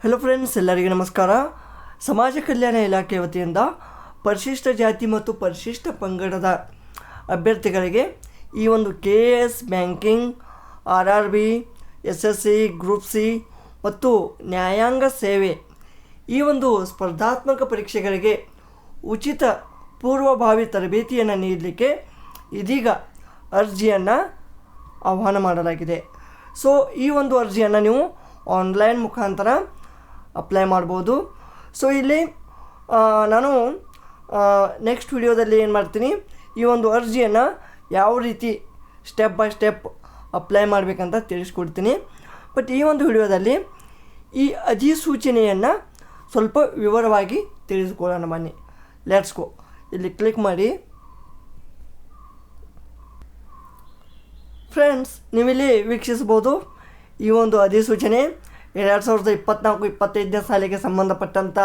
Hello friends, ಎಲ್ಲರಿಗೂ ನಮಸ್ಕಾರ. ಸಮಾಜ ಕಲ್ಯಾಣ ಇಲಾಖೆ ವತಿಯಿಂದ ಪರಿಶಿಷ್ಟ ಜಾತಿ ಮತ್ತು ಪರಿಶಿಷ್ಟ ಪಂಗಡದ ಅಭ್ಯರ್ಥಿಗಳಿಗೆ ಈ ಒಂದು KS banking, RRB, SSC, group C ಮತ್ತು ನ್ಯಾಯಾಂಗ ಸೇವೆ ಈ ಒಂದು ಸ್ಪರ್ಧಾತ್ಮಕ ಪರೀಕ್ಷೆಗಳಿಗೆ ಉಚಿತ ಪೂರ್ವಭಾವಿ ತರಬೇತಿಯನ್ನು ನೀಡಲಿಕ್ಕೆ ಇದೀಗ ಅರ್ಜಿಯನ್ನು ಆಹ್ವಾನ ಮಾಡಲಾಗಿದೆ. ಸೊ ಈ ಒಂದು ಅರ್ಜಿಯನ್ನು ನೀವು ಆನ್ಲೈನ್ ಮುಖಾಂತರ ಅಪ್ಲೈ ಮಾಡ್ಬೋದು. ಸೊ ಇಲ್ಲಿ ನಾನು ನೆಕ್ಸ್ಟ್ ವಿಡಿಯೋದಲ್ಲಿ ಏನು ಮಾಡ್ತೀನಿ, ಈ ಒಂದು ಅರ್ಜಿಯನ್ನು ಯಾವ ರೀತಿ ಸ್ಟೆಪ್ ಬೈ ಸ್ಟೆಪ್ ಅಪ್ಲೈ ಮಾಡಬೇಕಂತ ತಿಳಿಸ್ಕೊಡ್ತೀನಿ. ಬಟ್ ಈ ಒಂದು ವಿಡಿಯೋದಲ್ಲಿ ಈ ಅಧಿಸೂಚನೆಯನ್ನು ಸ್ವಲ್ಪ ವಿವರವಾಗಿ ತಿಳಿದುಕೊಳ್ಳೋಣ. ಬನ್ನಿ, ಲೆಟ್ಸ್ ಗೋ. ಇಲ್ಲಿ ಕ್ಲಿಕ್ ಮಾಡಿ. ಫ್ರೆಂಡ್ಸ್, ನೀವಿಲ್ಲಿ ವೀಕ್ಷಿಸ್ಬೋದು ಈ ಒಂದು ಅಧಿಸೂಚನೆ 2024-25ನೇ ಸಾಲಿಗೆ ಸಂಬಂಧಪಟ್ಟಂಥ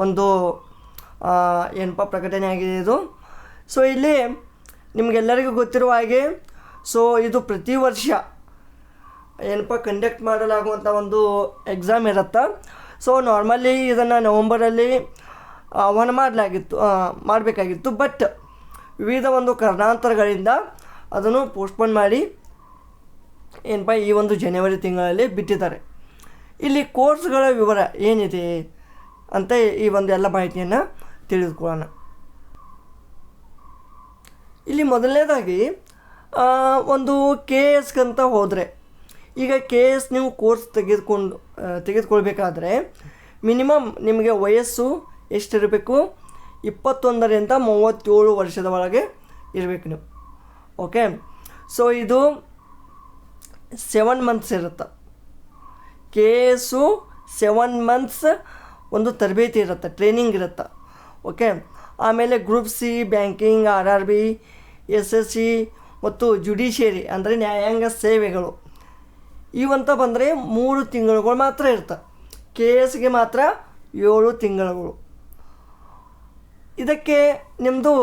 ಒಂದು ಏನಪ್ಪ ಪ್ರಕಟಣೆ ಆಗಿದೆ ಇದು. ಸೊ ಇಲ್ಲಿ ನಿಮಗೆಲ್ಲರಿಗೂ ಗೊತ್ತಿರುವ ಹಾಗೆ, ಸೊ ಇದು ಪ್ರತಿ ವರ್ಷ ಏನಪ್ಪ ಕಂಡಕ್ಟ್ ಮಾಡಲಾಗುವಂಥ ಒಂದು ಎಕ್ಸಾಮ್ ಇರುತ್ತೆ. ಸೊ ನಾರ್ಮಲಿ ಇದನ್ನು ನವಂಬರಲ್ಲಿ ಆಹ್ವಾನ ಮಾಡಬೇಕಾಗಿತ್ತು. ಬಟ್ ವಿವಿಧ ಒಂದು ಕಾರಣಾಂತರಗಳಿಂದ ಅದನ್ನು ಪೋಸ್ಟ್ಪೋನ್ ಮಾಡಿ ಏನಪ್ಪ ಈ ಒಂದು ಜನವರಿ ತಿಂಗಳಲ್ಲಿ ಬಿಟ್ಟಿದ್ದಾರೆ. ಇಲ್ಲಿ ಕೋರ್ಸ್ಗಳ ವಿವರ ಏನಿದೆ ಅಂತ ಈ ಒಂದು ಎಲ್ಲ ಮಾಹಿತಿಯನ್ನು ತಿಳಿದುಕೊಳ್ಳೋಣ. ಇಲ್ಲಿ ಮೊದಲನೇದಾಗಿ ಒಂದು KS ಅಂತ ಹೋದರೆ, ಈಗ KS ನೀವು ಕೋರ್ಸ್ ತೆಗೆದುಕೊಳ್ಬೇಕಾದ್ರೆ ಮಿನಿಮಮ್ ನಿಮಗೆ ವಯಸ್ಸು ಎಷ್ಟಿರಬೇಕು? 21ರಿಂದ 37 ವರ್ಷದ ಒಳಗೆ ಇರಬೇಕು ನೀವು. ಓಕೆ, ಸೊ ಇದು 7 ಮಂತ್ಸ್ ಇರುತ್ತೆ. KS 7 ಮಂತ್ಸ್ ಒಂದು ತರಬೇತಿ ಇರುತ್ತೆ, ಟ್ರೈನಿಂಗ್ ಇರುತ್ತೆ. ಓಕೆ, ಆಮೇಲೆ group C, banking, RRB, SSC ಮತ್ತು ಜುಡಿಷಿಯರಿ ಅಂದರೆ ನ್ಯಾಯಾಂಗ ಸೇವೆಗಳು ಇವಂತ ಬಂದರೆ 3 ತಿಂಗಳುಗಳು ಮಾತ್ರ ಇರ್ತವೆ. KSಗೆ ಮಾತ್ರ 7 ತಿಂಗಳುಗಳು. ಇದಕ್ಕೆ ನಿಮ್ಮದು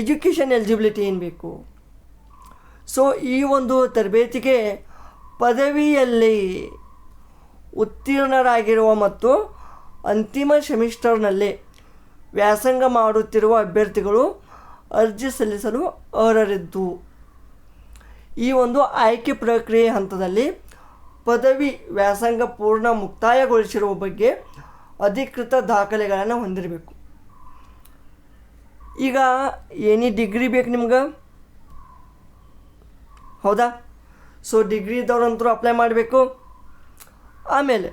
ಎಜುಕೇಷನ್ ಎಲಿಜಿಬಿಲಿಟಿ ಏನು ಬೇಕು? ಸೊ ಈ ಒಂದು ತರಬೇತಿಗೆ ಪದವಿಯಲ್ಲಿ ಉತ್ತೀರ್ಣರಾಗಿರುವ ಮತ್ತು ಅಂತಿಮ ಸೆಮಿಸ್ಟರ್ನಲ್ಲಿ ವ್ಯಾಸಂಗ ಮಾಡುತ್ತಿರುವ ಅಭ್ಯರ್ಥಿಗಳು ಅರ್ಜಿ ಸಲ್ಲಿಸಲು ಅರ್ಹರಿದ್ದು, ಈ ಒಂದು ಆಯ್ಕೆ ಪ್ರಕ್ರಿಯೆ ಹಂತದಲ್ಲಿ ಪದವಿ ವ್ಯಾಸಂಗ ಮುಕ್ತಾಯಗೊಳಿಸಿರುವ ಬಗ್ಗೆ ಅಧಿಕೃತ ದಾಖಲೆಗಳನ್ನು ಹೊಂದಿರಬೇಕು. ಈಗ ಏನಿ ಡಿಗ್ರಿ ಬೇಕು ನಿಮ್ಗೆ, ಹೌದಾ? ಸೊ ಡಿಗ್ರಿ ಇದ್ದವ್ರಂತರೂ ಅಪ್ಲೈ ಮಾಡಬೇಕು. ಆಮೇಲೆ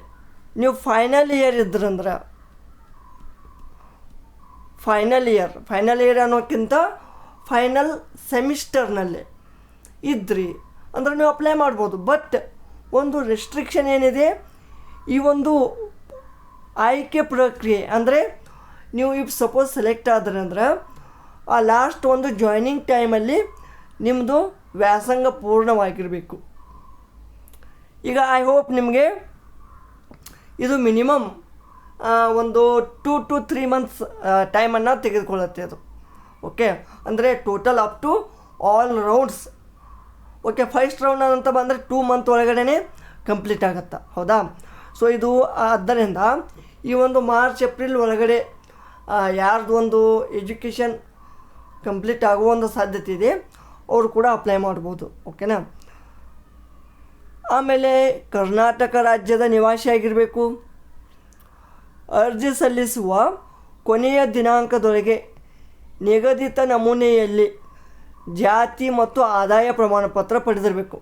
ನೀವು ಫೈನಲ್ ಇಯರ್ ಇದ್ರಂದ್ರೆ, ಫೈನಲ್ ಇಯರ್ ಅನ್ನೋಕ್ಕಿಂತ ಫೈನಲ್ ಸೆಮಿಸ್ಟರ್ನಲ್ಲಿ ಇದ್ರಿ ಅಂದರೆ ನೀವು ಅಪ್ಲೈ ಮಾಡ್ಬೋದು. ಬಟ್ ಒಂದು ರೆಸ್ಟ್ರಿಕ್ಷನ್ ಏನಿದೆ, ಈ ಒಂದು ಆಯ್ಕೆ ಪ್ರಕ್ರಿಯೆ ಅಂದರೆ ನೀವು ಈಗ ಸಪೋಸ್ ಸೆಲೆಕ್ಟ್ ಆದ್ರೆ ಅಂದ್ರೆ ಆ ಲಾಸ್ಟ್ ಒಂದು ಜಾಯ್ನಿಂಗ್ ಟೈಮಲ್ಲಿ ನಿಮ್ಮದು ವ್ಯಾಸಂಗ ಪೂರ್ಣವಾಗಿರಬೇಕು. ಈಗ ಐ ಹೋಪ್ ನಿಮಗೆ ಇದು ಮಿನಿಮಮ್ ಒಂದು 2 to 3 ಮಂತ್ಸ್ ಟೈಮನ್ನು ತೆಗೆದುಕೊಳ್ಳುತ್ತೆ ಅದು. ಓಕೆ, ಅಂದರೆ total up to all rounds. Okay, first round ಅಂತ ಬಂದರೆ 2 ಮಂತ್ ಒಳಗಡೆ ಕಂಪ್ಲೀಟ್ ಆಗುತ್ತೆ, ಹೌದಾ? ಸೊ ಇದು ಆದ್ದರಿಂದ ಈ ಒಂದು ಮಾರ್ಚ್ ಏಪ್ರಿಲ್ ಒಳಗಡೆ ಯಾರ್ದು ಒಂದು ಎಜುಕೇಷನ್ ಕಂಪ್ಲೀಟ್ ಆಗುವ ಒಂದು ಸಾಧ್ಯತೆ ಇದೆ, ಅವರು ಕೂಡ ಅಪ್ಲೈ ಮಾಡ್ಬೋದು. ಓಕೆನಾ? ಆಮೇಲೆ ಕರ್ನಾಟಕ ರಾಜ್ಯದ ನಿವಾಸಿಯಾಗಿರಬೇಕು. ಅರ್ಜಿ ಸಲ್ಲಿಸುವ ಕೊನೆಯ ದಿನಾಂಕದೊಳಗೆ ನಿಗದಿತ ನಮೂನೆಯಲ್ಲಿ ಜಾತಿ ಮತ್ತು ಆದಾಯ ಪ್ರಮಾಣಪತ್ರ ಪಡೆದಿರಬೇಕು.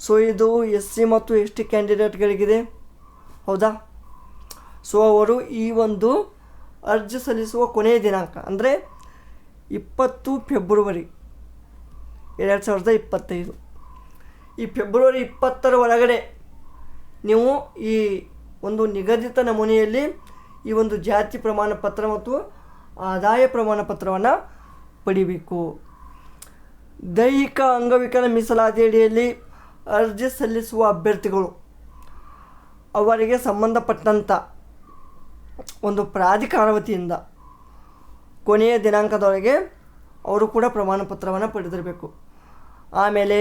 ಸೊ ಇದು SC ಮತ್ತು ST ಕ್ಯಾಂಡಿಡೇಟ್ಗಳಿಗಿದೆ, ಹೌದಾ? ಸೊ ಅವರು ಈ ಒಂದು ಅರ್ಜಿ ಸಲ್ಲಿಸುವ ಕೊನೆಯ ದಿನಾಂಕ ಅಂದರೆ 20 ಫೆಬ್ರವರಿ 2025. ಈ ಫೆಬ್ರವರಿ 20ರ ಒಳಗಡೆ ನೀವು ಈ ಒಂದು ನಿಗದಿತ ನಮೂನೆಯಲ್ಲಿ ಈ ಒಂದು ಜಾತಿ ಪ್ರಮಾಣ ಪತ್ರ ಮತ್ತು ಆದಾಯ ಪ್ರಮಾಣ ಪತ್ರವನ್ನು ಪಡಿಬೇಕು. ದೈಹಿಕ ಅಂಗವಿಕಲ ಮೀಸಲಾತಿ ಅಡಿಯಲ್ಲಿ ಅರ್ಜಿ ಸಲ್ಲಿಸುವ ಅಭ್ಯರ್ಥಿಗಳು ಅವರಿಗೆ ಸಂಬಂಧಪಟ್ಟಂಥ ಒಂದು ಪ್ರಾಧಿಕಾರ ವತಿಯಿಂದ ಕೊನೆಯ ದಿನಾಂಕದೊಳಗೆ ಅವರು ಕೂಡ ಪ್ರಮಾಣ ಪತ್ರವನ್ನು ಪಡೆದಿರಬೇಕು. ಆಮೇಲೆ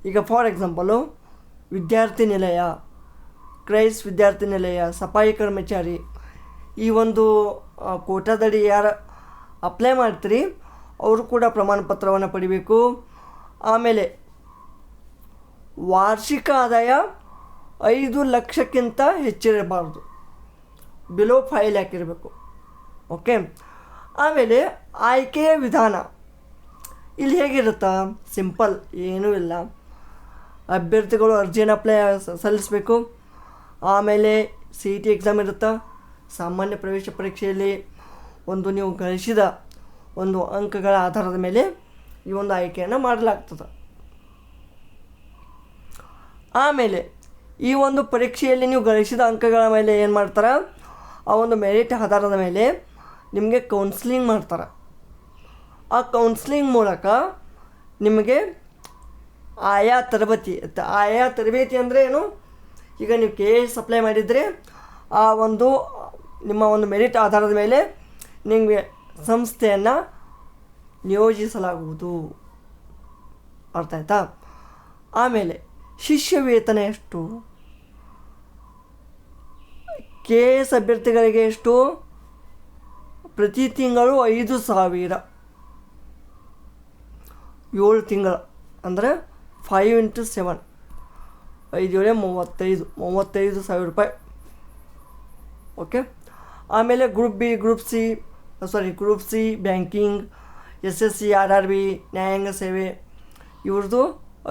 ಈಗ ಫಾರ್ ಎಕ್ಸಾಂಪಲು ವಿದ್ಯಾರ್ಥಿ ನಿಲಯ, ಕ್ರೈಸ್ ವಿದ್ಯಾರ್ಥಿ ನಿಲಯ, ಸಫಾಯಿ ಕರ್ಮಚಾರಿ, ಈ ಒಂದು ಕೋಟಾದಡಿ ಯಾರು ಅಪ್ಲೈ ಮಾಡ್ತೀರಿ ಅವರು ಕೂಡ ಪ್ರಮಾಣ ಪತ್ರವನ್ನು ಪಡಿಬೇಕು. ಆಮೇಲೆ ವಾರ್ಷಿಕ ಆದಾಯ 5 ಲಕ್ಷಕ್ಕಿಂತ ಹೆಚ್ಚಿರಬಾರ್ದು, ಬಿಲೋ 5 ಲ್ಯಾಕ್ ಇರಬೇಕು. ಓಕೆ. ಆಮೇಲೆ ಆಯ್ಕೆಯ ವಿಧಾನ ಇಲ್ಲಿ ಹೇಗಿರುತ್ತಾ? ಸಿಂಪಲ್, ಏನೂ ಇಲ್ಲ. ಅಭ್ಯರ್ಥಿಗಳು ಅರ್ಜಿಯನ್ನು ಸಲ್ಲಿಸಬೇಕು. ಆಮೇಲೆ CET ಎಕ್ಸಾಮ್ ಇರುತ್ತಾ. ಸಾಮಾನ್ಯ ಪ್ರವೇಶ ಪರೀಕ್ಷೆಯಲ್ಲಿ ನೀವು ಗಳಿಸಿದ ಒಂದು ಅಂಕಗಳ ಆಧಾರದ ಮೇಲೆ ಈ ಒಂದು ಆಯ್ಕೆಯನ್ನು ಮಾಡಲಾಗ್ತದೆ. ಆಮೇಲೆ ಈ ಒಂದು ಪರೀಕ್ಷೆಯಲ್ಲಿ ನೀವು ಗಳಿಸಿದ ಅಂಕಗಳ ಮೇಲೆ ಏನು ಮಾಡ್ತಾರೆ, ಆ ಒಂದು ಮೆರಿಟ್ ಆಧಾರದ ಮೇಲೆ ನಿಮಗೆ ಕೌನ್ಸ್ಲಿಂಗ್ ಮಾಡ್ತಾರೆ. ಆ ಕೌನ್ಸ್ಲಿಂಗ್ ಮೂಲಕ ನಿಮಗೆ ಆಯಾ ತರಬೇತಿ ಅಂದರೆ ಏನು? ಈಗ ನೀವು KS ಅಪ್ಲೈ ಮಾಡಿದರೆ ಆ ಒಂದು ನಿಮ್ಮ ಒಂದು ಮೆರಿಟ್ ಆಧಾರದ ಮೇಲೆ ನಿಮಗೆ ಸಂಸ್ಥೆಯನ್ನು ನಿಯೋಜಿಸಲಾಗುವುದು. ಅರ್ಥ ಆಯ್ತಾ? ಆಮೇಲೆ ಶಿಷ್ಯ ವೇತನ ಎಷ್ಟು? KS ಅಭ್ಯರ್ಥಿಗಳಿಗೆ ಎಷ್ಟು? ಪ್ರತಿ ತಿಂಗಳು 5,000, 7 ತಿಂಗಳು ಅಂದರೆ 5 × 7, 5 × 35,000 ರೂಪಾಯಿ. ಓಕೆ. ಆಮೇಲೆ group C banking, SSC, RRB, ನ್ಯಾಯಾಂಗ ಸೇವೆ ಇವ್ರದ್ದು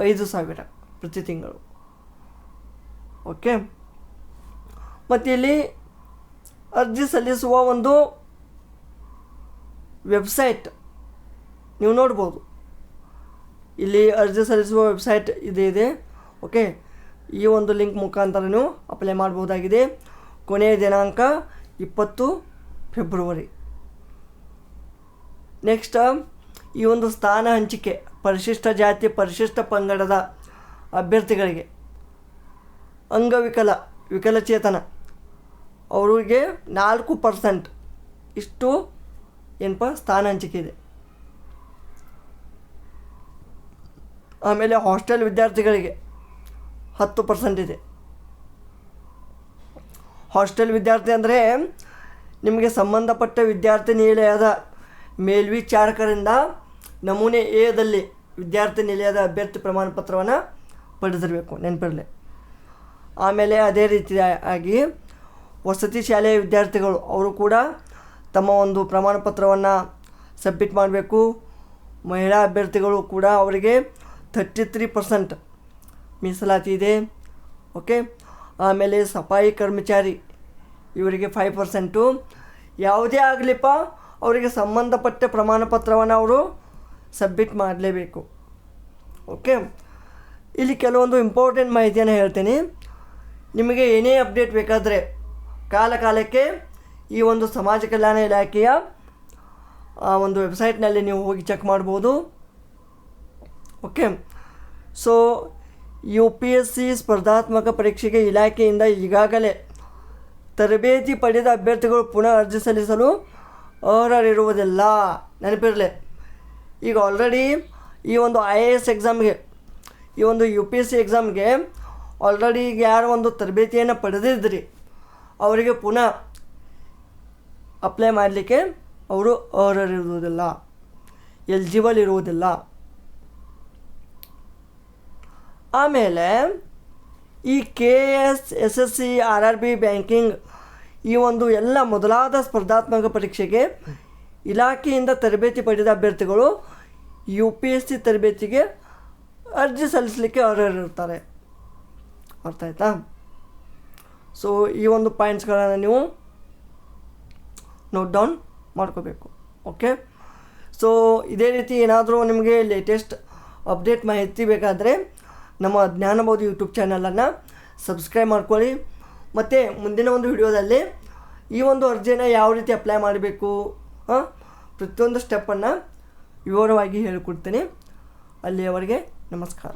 5,000 ಪ್ರತಿ ತಿಂಗಳು. ಓಕೆ. ಮತ್ತು ಇಲ್ಲಿ ಅರ್ಜಿ ಸಲ್ಲಿಸುವ ಒಂದು ವೆಬ್ಸೈಟ್ ನೀವು ನೋಡ್ಬೋದು. ಇಲ್ಲಿ ಅರ್ಜಿ ಸಲ್ಲಿಸುವ ವೆಬ್ಸೈಟ್ ಇದೆ. ಓಕೆ. ಈ ಒಂದು ಲಿಂಕ್ ಮುಖಾಂತರ ನೀವು ಅಪ್ಲೈ ಮಾಡ್ಬೋದಾಗಿದೆ. ಕೊನೆಯ ದಿನಾಂಕ 20 ಫೆಬ್ರವರಿ. ನೆಕ್ಸ್ಟ್, ಈ ಒಂದು ಸ್ಥಾನ ಹಂಚಿಕೆ ಪರಿಶಿಷ್ಟ ಜಾತಿ ಪರಿಶಿಷ್ಟ ಪಂಗಡದ ಅಭ್ಯರ್ಥಿಗಳಿಗೆ, ವಿಕಲಚೇತನ ಅವರಿಗೆ 4% ಇಷ್ಟು ಸ್ಥಾನ ಹಂಚಿಕೆ ಇದೆ. ಆಮೇಲೆ ಹಾಸ್ಟೆಲ್ ವಿದ್ಯಾರ್ಥಿಗಳಿಗೆ 10% ಇದೆ. ಹಾಸ್ಟೆಲ್ ವಿದ್ಯಾರ್ಥಿ ಅಂದರೆ ನಿಮಗೆ ಸಂಬಂಧಪಟ್ಟ ವಿದ್ಯಾರ್ಥಿ ನಿಲಯದ ಮೇಲ್ವಿಚಾರಕರಿಂದ ನಮೂನೆ ಎದಲ್ಲಿ ವಿದ್ಯಾರ್ಥಿ ನಿಲಯದ ಅಭ್ಯರ್ಥಿ ಪ್ರಮಾಣ ಪತ್ರವನ್ನು ಪಡೆದಿರಬೇಕು, ನೆನಪಿರಲಿ. ಆಮೇಲೆ ಅದೇ ರೀತಿಯಾಗಿ ವಸತಿ ಶಾಲೆಯ ವಿದ್ಯಾರ್ಥಿಗಳು ಅವರು ಕೂಡ ತಮ್ಮ ಒಂದು ಪ್ರಮಾಣ ಪತ್ರವನ್ನು ಸಬ್ಮಿಟ್ ಮಾಡಬೇಕು. ಮಹಿಳಾ ಅಭ್ಯರ್ಥಿಗಳು ಕೂಡ ಅವರಿಗೆ 33% ಮೀಸಲಾತಿ ಇದೆ. ಓಕೆ. ಆಮೇಲೆ ಸಫಾಯಿ ಕರ್ಮಚಾರಿ ಇವರಿಗೆ 5%. ಯಾವುದೇ ಆಗಲಿಪ್ಪ ಅವರಿಗೆ ಸಂಬಂಧಪಟ್ಟ ಪ್ರಮಾಣ ಪತ್ರವನ್ನು ಅವರು ಸಬ್ಮಿಟ್ ಮಾಡಲೇಬೇಕು. ಓಕೆ. ಇಲ್ಲಿ ಕೆಲವೊಂದು ಇಂಪಾರ್ಟೆಂಟ್ ಮಾಹಿತಿಯನ್ನು ಹೇಳ್ತೀನಿ. ನಿಮಗೆ ಏನೇ ಅಪ್ಡೇಟ್ ಬೇಕಾದರೆ ಕಾಲಕ್ಕೆ ಈ ಒಂದು ಸಮಾಜ ಕಲ್ಯಾಣ ಇಲಾಖೆಯ ಒಂದು ವೆಬ್ಸೈಟ್ನಲ್ಲಿ ನೀವು ಹೋಗಿ ಚೆಕ್ ಮಾಡ್ಬೋದು. ಓಕೆ. ಸೊ UPSC ಸ್ಪರ್ಧಾತ್ಮಕ ಪರೀಕ್ಷೆಗೆ ಇಲಾಖೆಯಿಂದ ಈಗಾಗಲೇ ತರಬೇತಿ ಪಡೆದ ಅಭ್ಯರ್ಥಿಗಳು ಪುನಃ ಅರ್ಜಿ ಸಲ್ಲಿಸಲು ಅರ್ಹರಿರುವುದಿಲ್ಲ, ನೆನಪಿರಲಿ. ಈಗ ಆಲ್ರೆಡಿ ಈ ಒಂದು IAS ಎಕ್ಸಾಮ್ಗೆ, ಈ ಒಂದು UPSC ಎಕ್ಸಾಮ್ಗೆ ಆಲ್ರೆಡಿ ಈಗ ಯಾರು ಒಂದು ತರಬೇತಿಯನ್ನು ಪಡೆದಿದ್ರಿ ಅವರಿಗೆ ಪುನಃ ಅಪ್ಲೈ ಮಾಡಲಿಕ್ಕೆ ಅವರು ಅರ್ಹರಿರುವುದಿಲ್ಲ, ಎಲಿಜಿಬಲ್ ಇರುವುದಿಲ್ಲ. ಆಮೇಲೆ ಈ KS, SSC, RRB, ಬ್ಯಾಂಕಿಂಗ್ ಈ ಒಂದು ಎಲ್ಲ ಮೊದಲಾದ ಸ್ಪರ್ಧಾತ್ಮಕ ಪರೀಕ್ಷೆಗೆ ಇಲಾಖೆಯಿಂದ ತರಬೇತಿ ಪಡೆದ ಅಭ್ಯರ್ಥಿಗಳು UPSC ತರಬೇತಿಗೆ ಅರ್ಜಿ ಸಲ್ಲಿಸಲಿಕ್ಕೆ ಅರ್ಹರಿರ್ತಾರೆ. ಅರ್ಥ ಆಯ್ತಾ? ಸೊ ಈ ಒಂದು ಪಾಯಿಂಟ್ಸ್ಗಳನ್ನು ನೀವು ನೋಟ್ ಡೌನ್ ಮಾಡ್ಕೋಬೇಕು. ಓಕೆ. ಸೊ ಇದೇ ರೀತಿ ಏನಾದರೂ ನಿಮಗೆ ಲೇಟೆಸ್ಟ್ ಅಪ್ಡೇಟ್ ಮಾಹಿತಿ ಬೇಕಾದರೆ ನಮ್ಮ ಜ್ಞಾನಬೋಧಿ ಯೂಟ್ಯೂಬ್ ಚಾನಲನ್ನು ಸಬ್ಸ್ಕ್ರೈಬ್ ಮಾಡ್ಕೊಳ್ಳಿ. ಮತ್ತು ಮುಂದಿನ ಒಂದು ವಿಡಿಯೋದಲ್ಲಿ ಈ ಒಂದು ಅರ್ಜಿಯನ್ನು ಯಾವ ರೀತಿ ಅಪ್ಲೈ ಮಾಡಬೇಕು ಪ್ರತಿಯೊಂದು ಸ್ಟೆಪ್ಪನ್ನು ವಿವರವಾಗಿ ಹೇಳಿಕೊಡ್ತೀನಿ. ಅಲ್ಲಿಯವರೆಗೆ ನಮಸ್ಕಾರ.